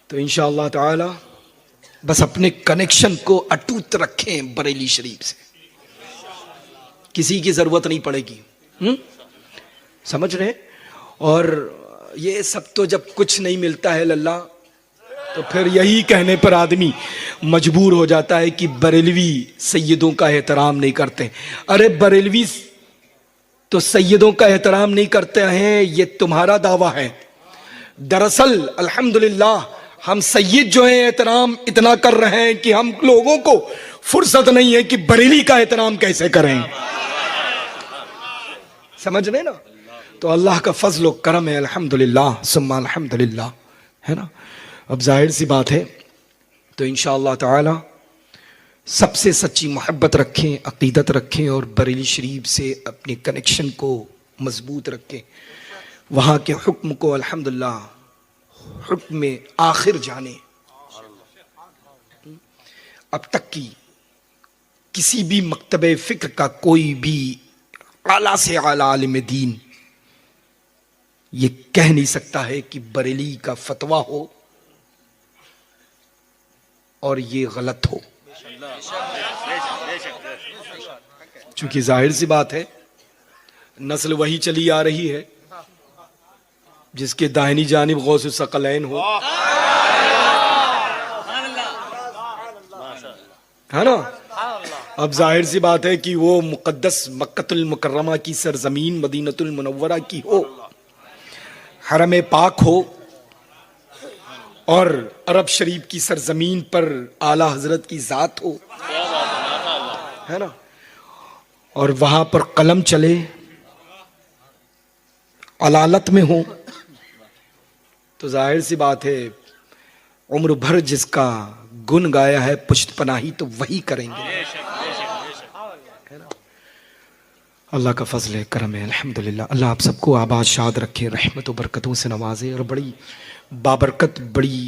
तो इंशाअल्लाह ताला बस अपने कनेक्शन को अटूट रखें बरेली शरीफ से, किसी की जरूरत नहीं पड़ेगी। समझ रहे? और ये सब तो जब कुछ नहीं मिलता है लल्ला, तो फिर यही कहने पर आदमी मजबूर हो जाता है कि बरेलवी सैयदों का एहतराम नहीं करते। अरे बरेलवी तो सैयदों का एहतराम नहीं करते हैं, ये तुम्हारा दावा है। दरअसल अल्हम्दुलिल्लाह हम सैयद जो है एहतराम इतना कर रहे हैं कि हम लोगों को फुर्सत नहीं है कि बरेली का एहतराम कैसे करें। समझ रहे ना? तो अल्लाह का फजल व करम है, अल्हम्दुलिल्लाह सुम्मा अल्हम्दुलिल्लाह, है ना? अब जाहिर सी बात है, तो इंशाअल्लाह ताला सबसे सच्ची मोहब्बत रखें, अकीदत रखें और बरेली शरीफ से अपने कनेक्शन को मजबूत रखें। वहाँ के हुक्म को अल्हम्दुलिल्लाह हुक्म में आखिर जाने। अब तक की किसी भी मकतबे फिक्र का कोई भी आला से आला आलिम दीन ये कह नहीं सकता है कि बरेली का फतवा हो और ये गलत हो। चूंकि जाहिर सी बात है, नस्ल वही चली आ रही है जिसके दाहिनी जानिब गौस सकलैन हो, है ना? अब जाहिर सी बात है कि वो मुकद्दस मक्कतुल मुकर्रमा की सरजमीन मदीनतुल मुनव्वरा की हो, हरम पाक हो, और अरब शरीफ की सरजमीन पर आला हजरत की जात हो, है ना? और वहां पर कलम चले, अलालत में हो, तो जाहिर सी बात है उम्र भर जिसका गुन गाया है पुश्त पनाही तो वही करेंगे, है ना? अल्लाह का फजल है, करम है, अल्हम्दुलिल्लाह। अल्लाह आप सबको आबाद शाद रखे, रहमत व बरकतों से नवाजे, और बड़ी बाबरकत, बड़ी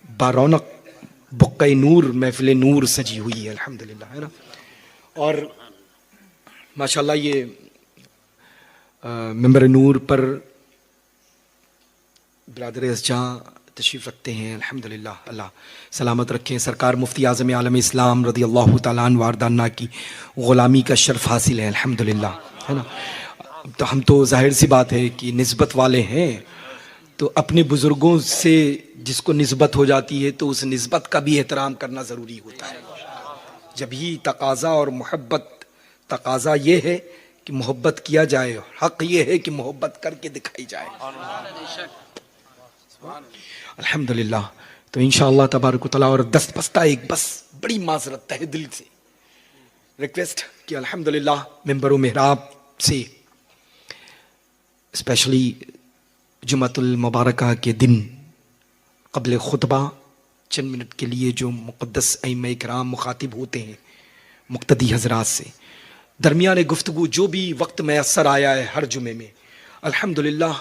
बारौनक बुक्का नूर महफिल नूर सजी हुई है, अल्हम्दुलिल्लाह, है ना? और माशाल्लाह ये मिंबर नूर पर बिरादर जहाँ तशरीफ़ रखते हैं, अल्हम्दुलिल्लाह, अल्लाह सलामत रखें। सरकार मुफ्ती आज़म आलम इस्लाम रदी अल्लाह तआला अन्हु वारदाना की ग़ुलामी का शर्फ हासिल है, अल्हम्दुलिल्लाह, है ना? तो हम तो जाहिर सी बात है कि निस्बत वाले हैं, तो अपने बुज़ुर्गों से जिसको निस्बत हो जाती है तो उस निस्बत का भी एहतराम करना ज़रूरी होता है। जब ही तकाज़ा और मोहब्बत, तकाज़ा ये है कि मोहब्बत किया जाए, हक़ ये है कि मोहब्बत करके दिखाई जाए, अल्हम्दुलिल्लाह। तो इंशाअल्लाह तबारक व तआला, और दस्त बस्ता एक बस बड़ी माजरत तहे दिल से रिक्वेस्ट कि अल्हम्दुलिल्लाह मिंबर मेहराब से स्पेशली जुम्मतुल मुबारका के दिन क़ब्ल खुतबा चंद मिनट के लिए जो मुक़द्दस अइम्मा किराम मुखातिब होते हैं मुक़्तदी हज़रात से, दरमियान गुफ्तगू जो भी वक्त मैसर आया है हर जुमे में, अल्हम्दुलिल्लाह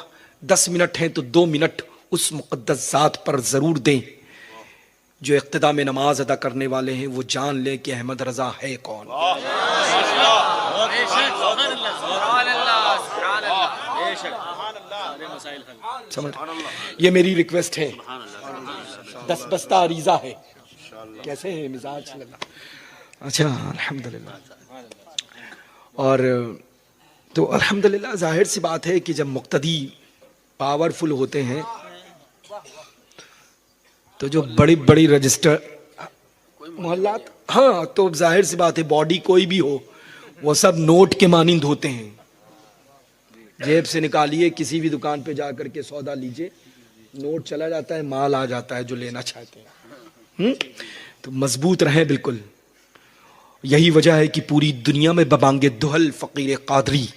10 मिनट हैं तो 2 मिनट उस मुक़द्दस ज़ात पर ज़रूर दें जो इक़्तिदा में नमाज अदा करने वाले हैं, वो जान लें कि अहमद रज़ा है कौन। समझ? ये मेरी रिक्वेस्ट है, दस बस्ता अरीज़ा है। कैसे है मिजाज? अच्छा, अल्हम्दुलिल्लाह। और तो अल्हम्दुलिल्लाह जाहिर सी बात है कि जब मुक़्तदी पावरफुल होते हैं तो जो बड़ी बड़ी रजिस्टर, कोई मोहल्लात, हाँ तो जाहिर सी बात है बॉडी कोई भी हो वो सब नोट के मानिंद होते हैं। जेब से निकालिए, किसी भी दुकान पे जा करके सौदा लीजिए, नोट चला जाता है, माल आ जाता है जो लेना चाहते हैं। तो मजबूत रहें बिल्कुल। यही वजह है कि पूरी दुनिया में बबांगे दुहल फकीर कादरी,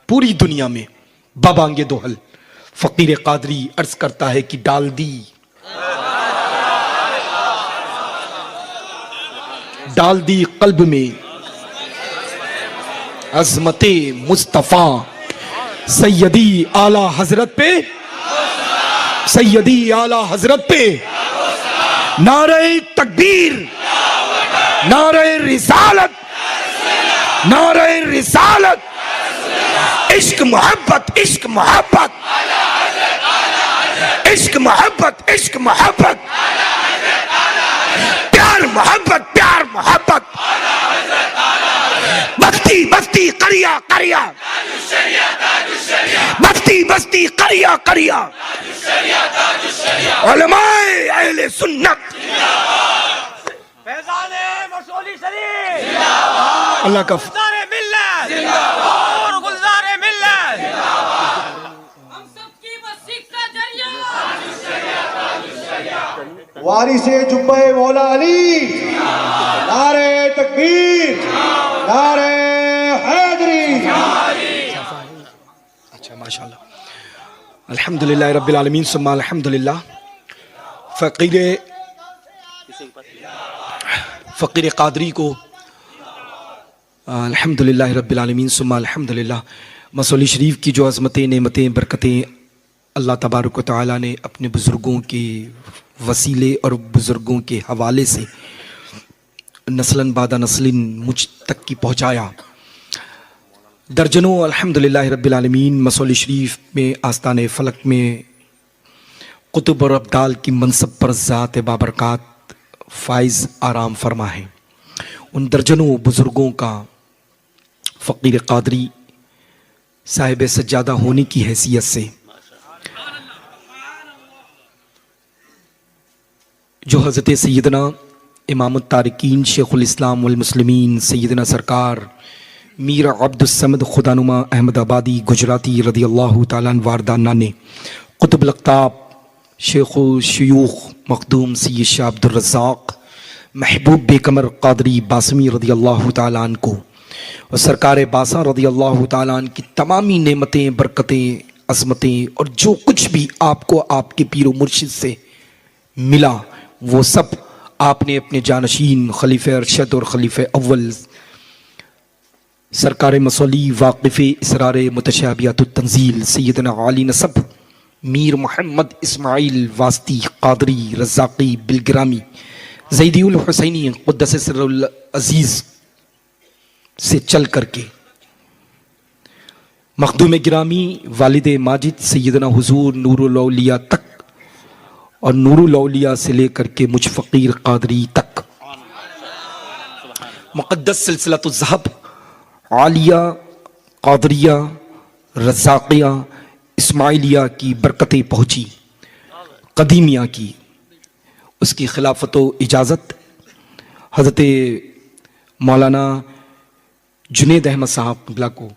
पूरी दुनिया में बबांगे दुहल फकीर कादरी अर्ज करता है कि डाल दी कल्ब में अजमते मुस्तफा सैयदी आला हजरत पे, सैयदी आला हजरत पे नारे तकबीर, नारे रिसालत, नारे रिसालत, इश्क मोहब्बत, इश्क मोहब्बत, इश्क मोहब्बत, इश्क मोहब्बत, प्यार मोहब्बत, प्यार मोहब्बत, बस्ती बस्ती करिया करिया, बस्ती बस्ती करिया करिया, उलमाए अहले सुन्नत, फैज़ाने मसौली शरीफ, अल्लाह का गुलज़ारे मिल्लत और गुलज़ारे मिल्लत, हम सबकी मस्जिद का जरिया, वारिसे जुब्बे मौला अली, नारे तकबीर, नारे हैदरी। अच्छा माशाल्लाह, अल्हम्दुलिल्लाह रब्बिल आलमीन सुम्मा अल्हम्दुलिल्लाह। फ़कीर कादरी को अल्हम्दुलिल्लाह रब्बिल आलमीन सुम्मा अल्हम्दुलिल्लाह। मसौली शरीफ की जो अज़मतें, नेमतें, बरकतें अल्लाह तबारक व तआला ने अपने बुज़ुर्गों के वसीले और बुज़ुर्गों के हवाले से नस्लन बादा नस्लिन मुझ तक की पहुँचाया। दर्जनों अल्हम्दुलिल्लाह रब्बिल आलमीन मसौली शरीफ में आस्ताने फ़लक में कुतुब और अब्दाल की मनसब पर ज़ात बाबरकात फ़ाइज़ आराम फरमा है। उन दर्जनों बुज़ुर्गों का फ़कीर कादरी साहिब सज्जादा होने की हैसियत से जो हज़रत सैयदना इमाम तारिकीन शेखुल इस्लाम वल मुस्लिमीन सैयदना सरकार मीर अब्दुस्समद खुदानुमा अहमद आबादी गुजराती रदी अल्लाह ताला अन्हु वारदाना ने कुतुब लक्ताब शेखु शयूख मखदूम सैयद शाह अब्दुर रज़्ज़ाक़ महबूब बेकमर कादरी बासमी रदी अल्लाह ताला अन्हु को और सरकार बासा रदी अल्लाह ताला अन्हु की तमामी नेमतें, बरकतें, अज़मतें और जो कुछ भी आपको आपके पीर मुर्शिद से मिला वो सब आपने अपने जानशीन खलीफे अरशद और खलीफे अव्वल सरकार मसौली वाक़िफ़ इसरार मुतशाबियातुत तंज़ील सैयदना आली नसब मीर मोहम्मद इस्माइल वास्ती कादरी रज़्ज़ाक़ी बिलग्रामी ज़ैदी उल हुसैनी क़ुद्दस सिर्रुल अज़ीज़ से चल करके मखदूम गिरामी वालिद माजिद सैयदना हुज़ूर नूरुल औलिया तक और नूरुल औलिया से लेकर के मुझ फ़कीर कादरी तक मुक़द्दस सिलसिलतुल ज़हब आलिया कादरिया रज़्ज़ाक़िया इस्माइलिया की बरकतें पहुँची, कदीमिया की उसकी खिलाफत व इजाज़त हज़रत मौलाना जुनैद अहमद साहब क़िबला को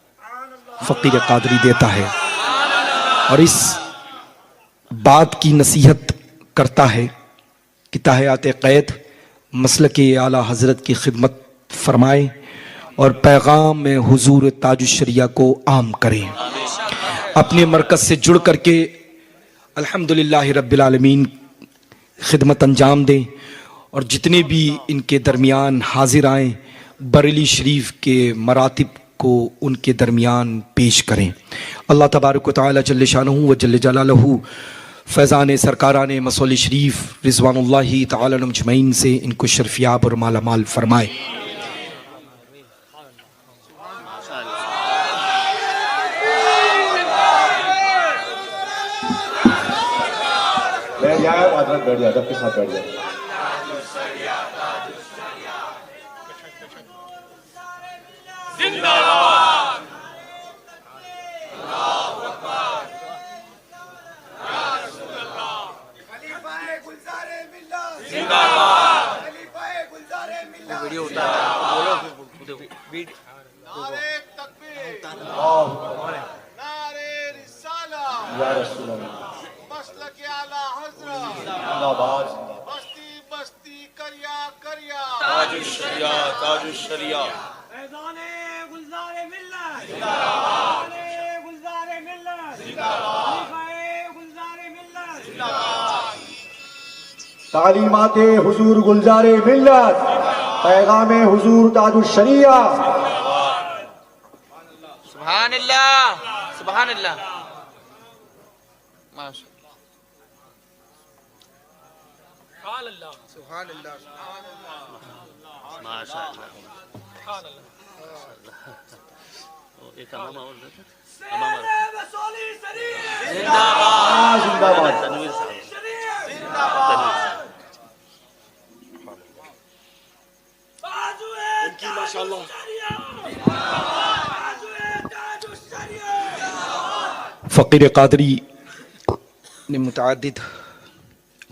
फ़कीर कादरी देता है और इस बात की नसीहत करता है कि ताहयात क़ैद मसलक आला हज़रत की खिदमत फरमाए और पैगाम में हुजूर ताजुश्शरिया को आम करें। अपने मरकज़ से जुड़ करके अल्हम्दुलिल्लाह रब्बिल आलमीन खिदमत अंजाम दें और जितने भी इनके दरमियान हाजिर आएँ बरेली शरीफ के मरातिब को उनके दरमियान पेश करें। अल्लाह तबारक व तआला जल्ले शानहू व जल्ले जलालहू फैज़ान सरकारान मसौली शरीफ रिज़वानुल्लाहि तआला अजमईन से इनको शर्फियाब और मालामाल फरमाए। बैठ जाए, हजरत बैठ जाए, सबके साथ बैठ जाए। जिंदाबाद, खलीफाए गुलज़ारे मिल्लत जिंदाबाद, खलीफाए गुलज़ारे नारे तकबीर, नारे रिसाला, या रसूल अल्लाह मसलक आला हजरत, जिंदाबाद बस्ती बस्ती करिया करिया, ताजुशरिया फैज़ाने गुलज़ारे मिल्लत जिंदाबाद, गुलज़ारे मिल्लत जिंदाबाद, गुलज़ारे मिल्लत जिंदाबाद। तालीमाते हुजूर गुलजारे मिल्लत, पैगामे हुजूर ताजुश शरिया। सुभान अल्लाह, सुभान अल्लाह, माशाअल्लाह, माशाअल्लाह। एक अमामा और मेरे वसूली शरीफ हाँ, जिंदाबाद तनवीर साहब, बाजुए माशाअल्लाह फ़कीर क़ादरी ने मुतअद्दिद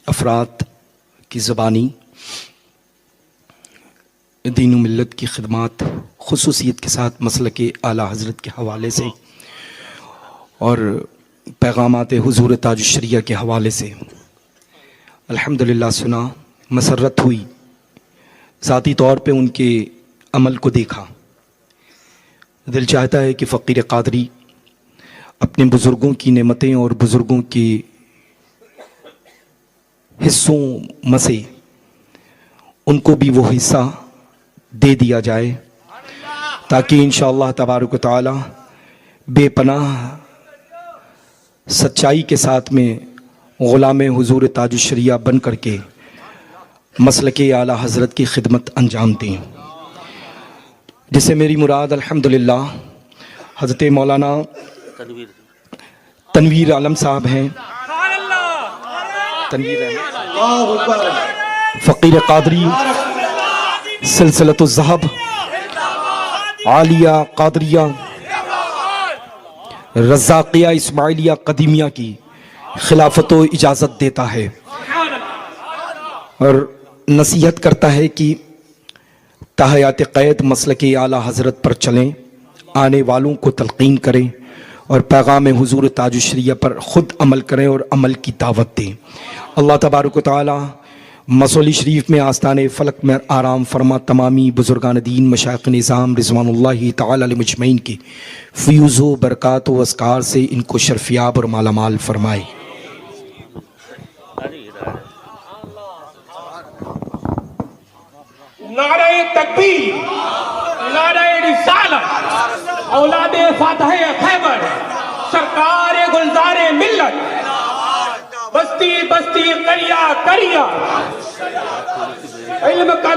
अफराद की ज़बानी दीन व मिल्लत की खिदमत खुसूसियत के साथ मसलक आला हज़रत के हवाले से और पैगामात हुज़ूर ताजुश शरिया के हवाले से अल्हम्दुलिल्लाह सुना, मसरत हुई, ज़ाती तौर पे उनके अमल को देखा। दिल चाहता है कि फ़कीर क़ादरी अपने बुज़ुर्गों की नेमतें और बुज़ुर्गों के हिस्सों में से उनको भी वो हिस्सा दे दिया जाए, ताकि इंशाअल्लाह तबारक व तआला बेपनाह सच्चाई के साथ में ग़ुलाम हुज़ूर ताजुश शरिया बन करके मसलक आला हज़रत की खिदमत अंजाम दें, जिसे मेरी मुराद अल्हम्दुलिल्लाह हज़रत मौलाना तनवीर आलम साहब हैं। तनवीर अल्लाहु अकबर। फ़कीर क़ादरी सिलसिलतुज़ ज़हब आलिया क़ादरिया रज़ाक़िया इस्माइलिया क़दीमिया की खिलाफत व इजाज़त देता है और नसीहत करता है कि ताहयात क़ैद मसलक आला हज़रत पर चलें, आने वालों को तलक़ीन करें और पैगाम हुज़ूर ताजुश शरिया पर ख़ुद अमल करें और अमल की दावत दें। अल्लाह तबारक व तआला मसौली शरीफ में आस्ताने फ़लक में आराम फरमा तमामी बुज़ुर्गान दीन मशाइख़ निज़ाम रिज़वानुल्लाहि तआला अलैहिम अजमईन की फ़यूज़ व बरक़ात व अस्कार से इनको शर्फ़याब और मालामाल फरमाए। नारे तकबीर, नारे रिसालत, औलादे फातह खैबर, सरकार गुलज़ारे मिल्लत, बस्ती बस्ती करिया करिया, इल्म का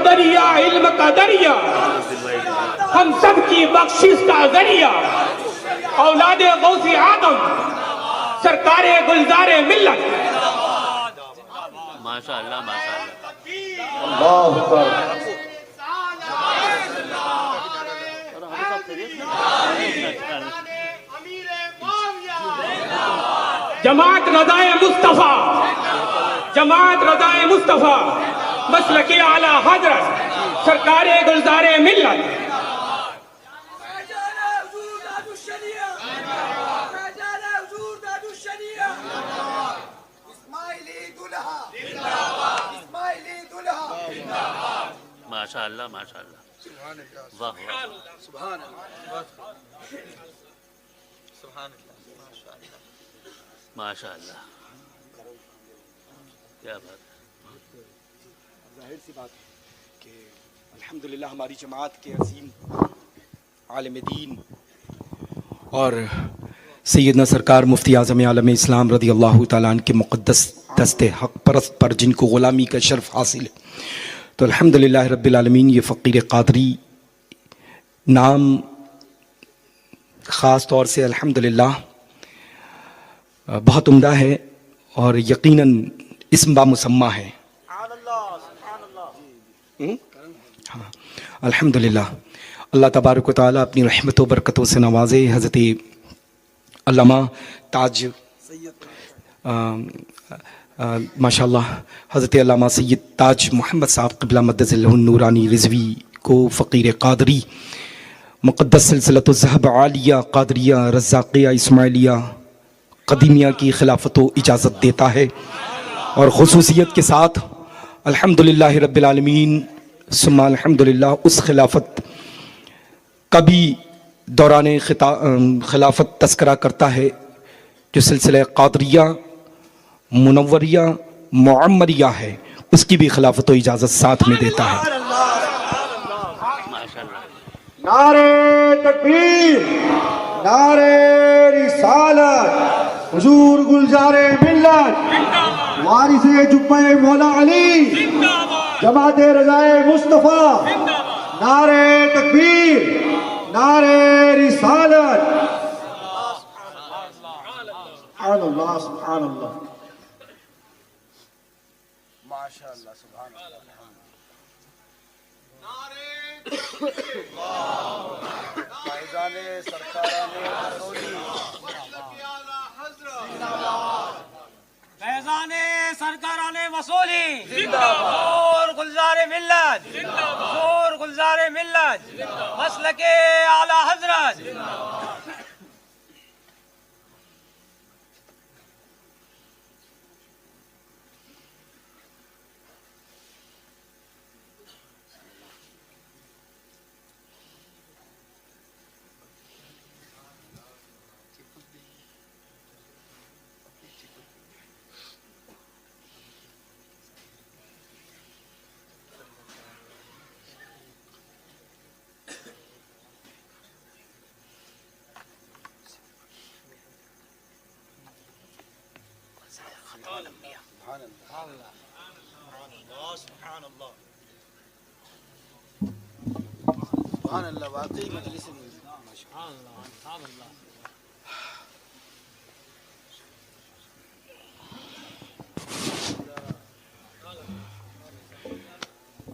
दरिया, हम सब की बख्शिश का जरिया, औलादे गौसे आदम, सरकार गुलज़ारे मिल्लत। माशाअल्लाह, माशाअल्लाह। अल्लाहु अकबर। जमात रज़ाए मुस्तफ़ा, जमात रज़ाए मुस्तफ़ा, मसलक आला हज़रत, सरकार गुलज़ारे मिल्लत। माशाअल्लाह, माशाअल्लाह, वाह वाह, माशाअल्लाह, क्या बात है। जाहिर सी बात कि अल्हम्दुलिल्लाह हमारी जमात के अज़ीम आलिम दीन और सैयदना सरकार मुफ्ती आज़म आलम इस्लाम रज़ी अल्लाह तआला अन्हु के मुक़द्दस दस्ते हक़ परस्त पर जिनको ग़ुलामी का शर्फ़ हासिल है, तो अल्हम्दुलिल्लाह रब्बिल आलमीन ये फ़कीर क़ादरी नाम ख़ास तौर से अल्हम्दुलिल्लाह बहुत उम्दा है और यकीनन इस्म बामुसम्मा है। हाँ, अल्हम्दुलिल्लाह अल्लाह तबारक व तआला अपनी रहमत व बरकतों से नवाजे। हज़रत अल्लामा ताज माशाल्लाह हज़रत अल्लामा सैयद ताज मोहम्मद साहब क़िबला मद्दज़िल्लहु नूरानी रिज़वी को फ़कीर क़ादरी मुक़द्दस सिलसिलतुज़ ज़हब आलिया क़ादरिया रज़्ज़ाक़िया इस्माइलिया क़दीमिया की खिलाफत व इजाज़त देता है और ख़ुसूसियत के साथ अल्हम्दुलिल्लाह रब्बिल आलमीन सुम्मा अल्हम्दुलिल्लाह उस खिलाफत का भी दौरान खिलाफत तस्करा करता है जो सिलसिला क़ादरिया मुनव्वरिया मुअम्मरिया है, उसकी भी खिलाफत व इजाज़त साथ में देता है। नारे तकबीर, नारे रिसालत, हुजूर गुलजारे मिल्लत, वारिसे जुब्बे मौला अली, जमाते रज़ाए मुस्तफ़ा, नारे तकबीर, नारे रिसालत। सुभान अल्लाह, सुभान अल्लाह। माशाअल्लाह, सुभान अल्लाह। फैज़ाने सरकाराने रसूली, मसलक आला हज़रत, फैज़ाने सरकाराने वसूली और गुलजारे मिल्लत, और गुलजारे मिल्लत, मसलके आला हज़रत। सुभान अल्लाह। वाकई मजलिस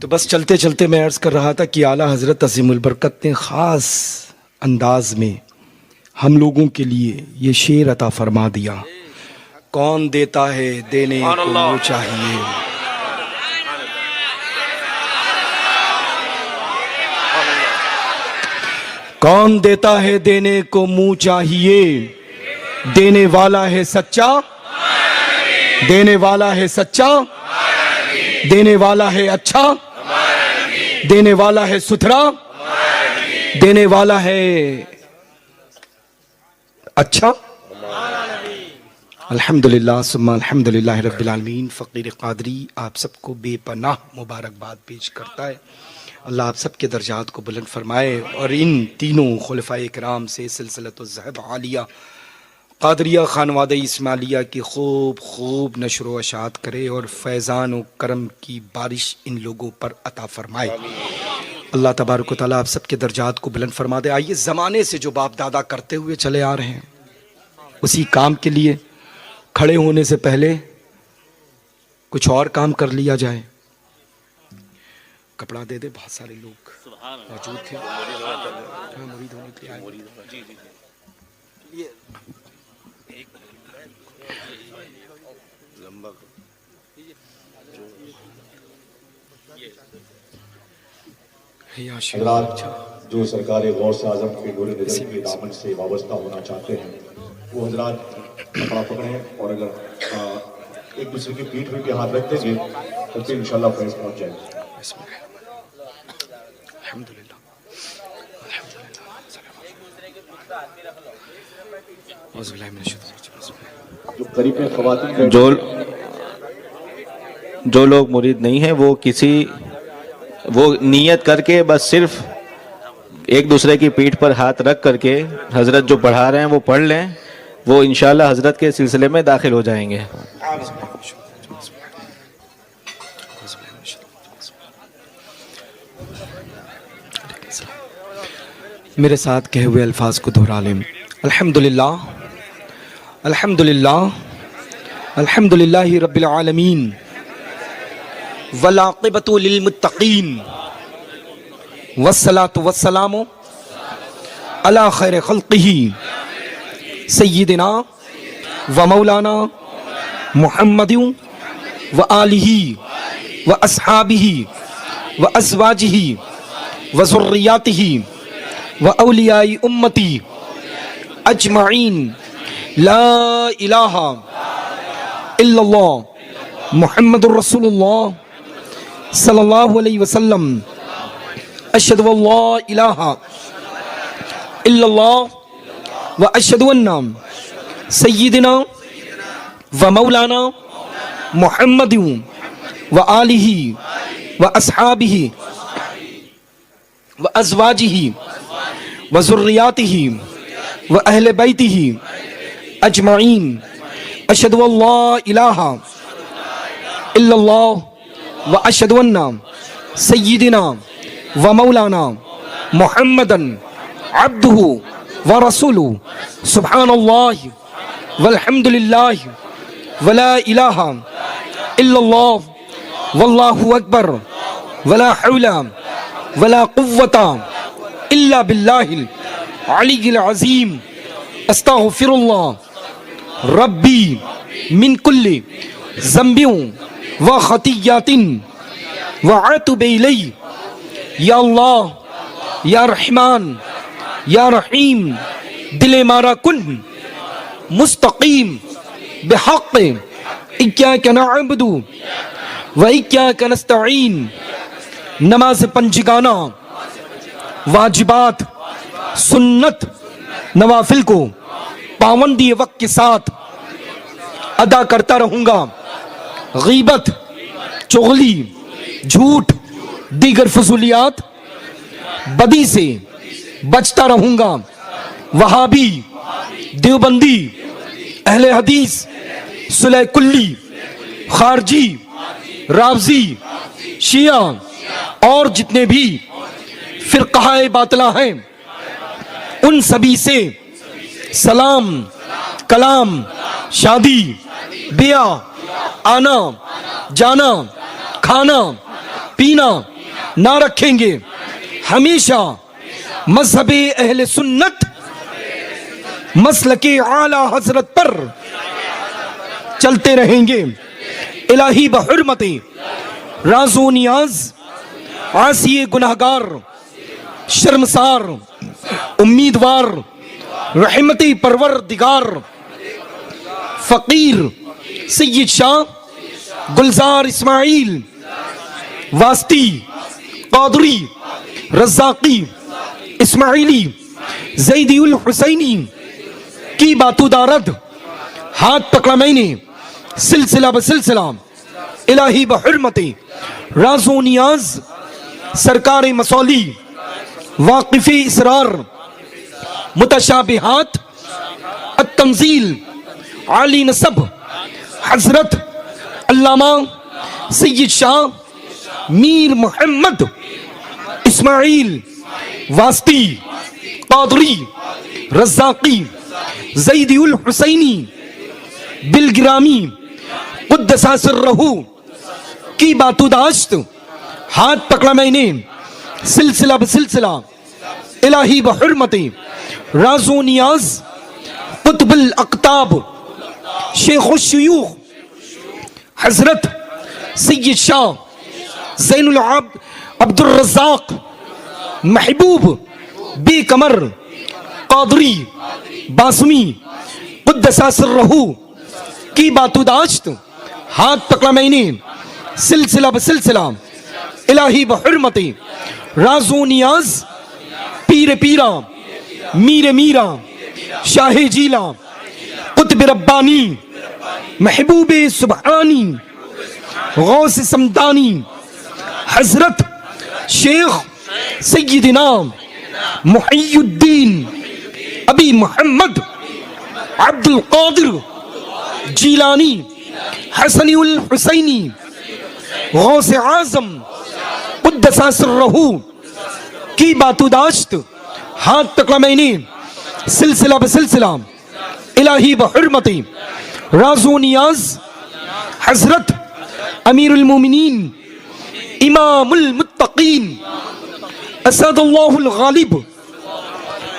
तो बस चलते चलते मैं अर्ज़ कर रहा था कि आला हज़रत अज़ीमुल बरकत ने ख़ास अंदाज में हम लोगों के लिए ये शेर अता फरमा दिया, कौन देता है देने को वो चाहिए, कौन देता है देने को मुंह चाहिए, देने वाला है सच्चा, देने वाला है सच्चा, देने वाला है अच्छा, देने वाला है सुथरा, देने वाला है अच्छा। अल्हम्दुलिल्लाह सुम्मा अल्हम्दुलिल्लाह रब्बिल आलमीन। फ़कीर क़ादरी आप सबको बेपनाह मुबारकबाद पेश करता है। अल्लाह आप सबके दर्जात को बुलंद फरमाए और इन तीनों खुलफ़ाए किराम से सिलसिलतुज़ ज़हब आलिया क़ादरिया ख़ानवादे इस्माइलिया की खूब खूब नशर व अशात करे और फैज़ान व करम की बारिश इन लोगों पर अता फरमाए। अल्लाह तबारक व तआला आप सबके दर्जात को बुलंद फरमा दे। आइए ज़माने से जो बाप दादा करते हुए चले आ रहे हैं उसी काम के लिए खड़े होने से पहले कुछ और काम कर लिया जाए। कपड़ा दे दे, बहुत सारे लोग मौजूद थे, मुरीद होने के लिए आए। हजरात जो सरकार गौसे आज़म के नूर नज़र के दामन से वाबस्ता होना चाहते हैं वो हजरात कपड़ा पकड़ें और अगर एक दूसरे की पीठ पे हाथ रख देंगे तो फिर इंशाल्लाह फैज़ पहुंच जाएगा। जो करीब में ख़वातीन जो लोग मुरीद नहीं है वो नियत करके बस सिर्फ एक दूसरे की पीठ पर हाथ रख करके हजरत जो पढ़ा रहे हैं वो पढ़ लें, वो इंशाल्लाह हजरत के सिलसिले में दाखिल हो जाएंगे। मेरे साथ कहे हुए अल्फाज को दोहरा लें। अल्हम्दुलिल्लाह अल्हम्दुलिल्लाह अल्हम्दुलिल्लाहि रब्बिल आलमीन वल आक़िबतु लिल मुत्तक़ीन वस्सलातु वस्सलामु अला खैर खल्क़िही सय्यिदिना व मौलाना मुहम्मदिन व आलिही व अस्हाबिही व अज़वाजिही व ज़ुर्रियातिही व औलियाई उम्मती अजमाइन ला इलाहा इल्लल्लाह मुहम्मदुर रसूलुल्लाह सल्लल्लाहु अलैहि वसल्लम अशहदु अल्ला इलाहा इल्लल्लाह व अशहदु अन्ना सय्यिदना व मौलाना मुहम्मदु व आलिही व अस्हाबिही व अज़वाजिही व ज़ुर्रियातिही व अहले बैतिही अजमाइन अशहदु अल्ला इलाहा इल्लल्लाह व अशहदु अन्ना सय्यिदना व मौलाना मुहम्मदन अब्दुहु व रसूलुहु सुब्हानल्लाह वल्हम्दुलिल्लाह वला इलाहा इल्लल्लाह वल्लाहु अकबर वला हौला वला कुव्वता इल्ला बिल्लाहिल अलीय्यिल अज़ीम अस्तग़फिरुल्लाह रब्बी मिन कुल्ली ज़ंबिन व खतियातिन व अतूबु इलैहि या अल्लाह या रहमान या रहीम दिल मारा कुन मुस्तकीम बिहक़ इय्याका नअबुदु व इय्याका नस्तईन। नमाज पंजगाना वाजिबात सुन्नत नवाफिल को पाबंदी वक्त के साथ अदा करता रहूंगा। गीबत चुगली झूठ दीगर फजूलियात बदी से बचता रहूंगा। वहाबी देवबंदी अहले हदीस सुलह कुल्ली खारजी रावजी शिया और जितने भी फिरक़ाए बातिला हैं उन सभी से सलाम कलाम शादी ब्याह आना जाना खाना पीना ना रखेंगे। हमेशा मज़हबे अहले सुन्नत मसलके आला हजरत पर चलते रहेंगे। इलाही बहुरमते राज़ो नियाज आसिए गुनहगार शर्मसार उम्मीदवार रहमती परवरदिगार फ़कीर सैयद शाह गुलजार इस्माइल वास्ती क़ादरी रज़ाक़ी इस्माइली ज़ैदी उल हुसैनी की बातुदारद हाथ पकड़ा मैंने सिलसिला बसिलसिला इलाही बहुरमते राज़ो नियाज सरकार मसौली वाक़िफ़े इसरार मुतशाबिहात अत्तंज़ील आली नसब हज़रत अल्लामा सैयद शाह मीर मोहम्मद इस्माइल वास्ती क़ादरी रज़ाक़ी ज़ैदी उल हुसैनी बिलगिरामी क़ुद्दसा सिर्रहू की बातुदाश्त हाथ पकड़ा मैंने सिलसिला बसिलसिला इलाही बहुरमते राज़ो नियाज कुतुबुल अक़ताब शेख़ुश शुयूख़ हज़रत सैयद शाह ज़ैनुल अब्दुर रज़्ज़ाक़ महबूब बेकमर क़ादरी बासमी क़ुद्दसा सिर्रहू की बातुदाश्त हाथ पकड़ा मैंने सिलसिला बसिलसिला इलाही बहुरमते राज़ो नियाज पीर पीरा मीर मीरा शाह जीला कुतुब रब्बानी महबूब सुबहानी गौस समदानी हज़रत शेख सय्यदना मुहियुद्दीन अबी मोहम्मद अब्दुल क़ादिर जीलानी हसनी उल हुसैनी गौस आज़म क़ुद्दसा सिर्रहू की बातुदाश्त हाथ पकड़ा मैंने सिलसिला बसिलसिला इलाही बहुरमते राज़ो नियाज हज़रत अमीरुल मोमिनीन इमामुल मुत्तक़ीन असदुल्लाहुल गालिब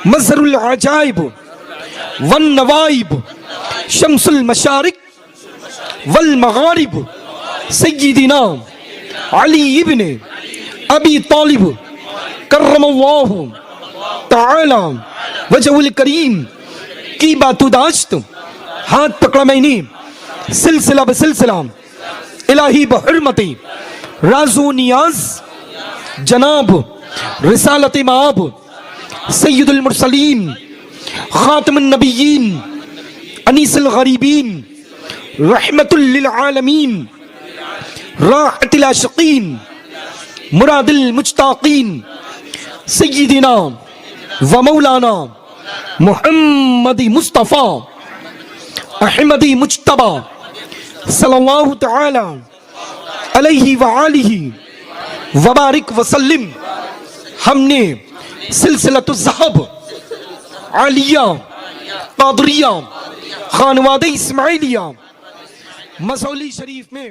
मज़हरुल अजाइब वन नवाइब शम्सुल मशारिक वल मगारिब सय्यिदिना अली इब्न अबी तालिब कर्रमल्लाहु ताला वजहुल करीम की बातुदाश्त हाथ पकड़ा मैंने सिलसिला बसिलसिला इलाही बहरमती राजो नियाज जनाब रिसालत माब सैयदुल मुरसलीन खातमुन नबिय्यीन अनीसुल गरीबीन रहमतुल लिल आलमीन राहतुल आशिकीन मुरादिल मुश्ताकीन सय्यिदिना व मौलाना मुहम्मदी मुस्तफ़ा अहमदी मुज्तबा सल्लल्लाहु तआला अलैहि व आलिहि व बारिक वसल्लिम। हमने सिलसिलतुल ज़हब आलिया कादरिया खानवादे इस्माइलिया मसौली शरीफ में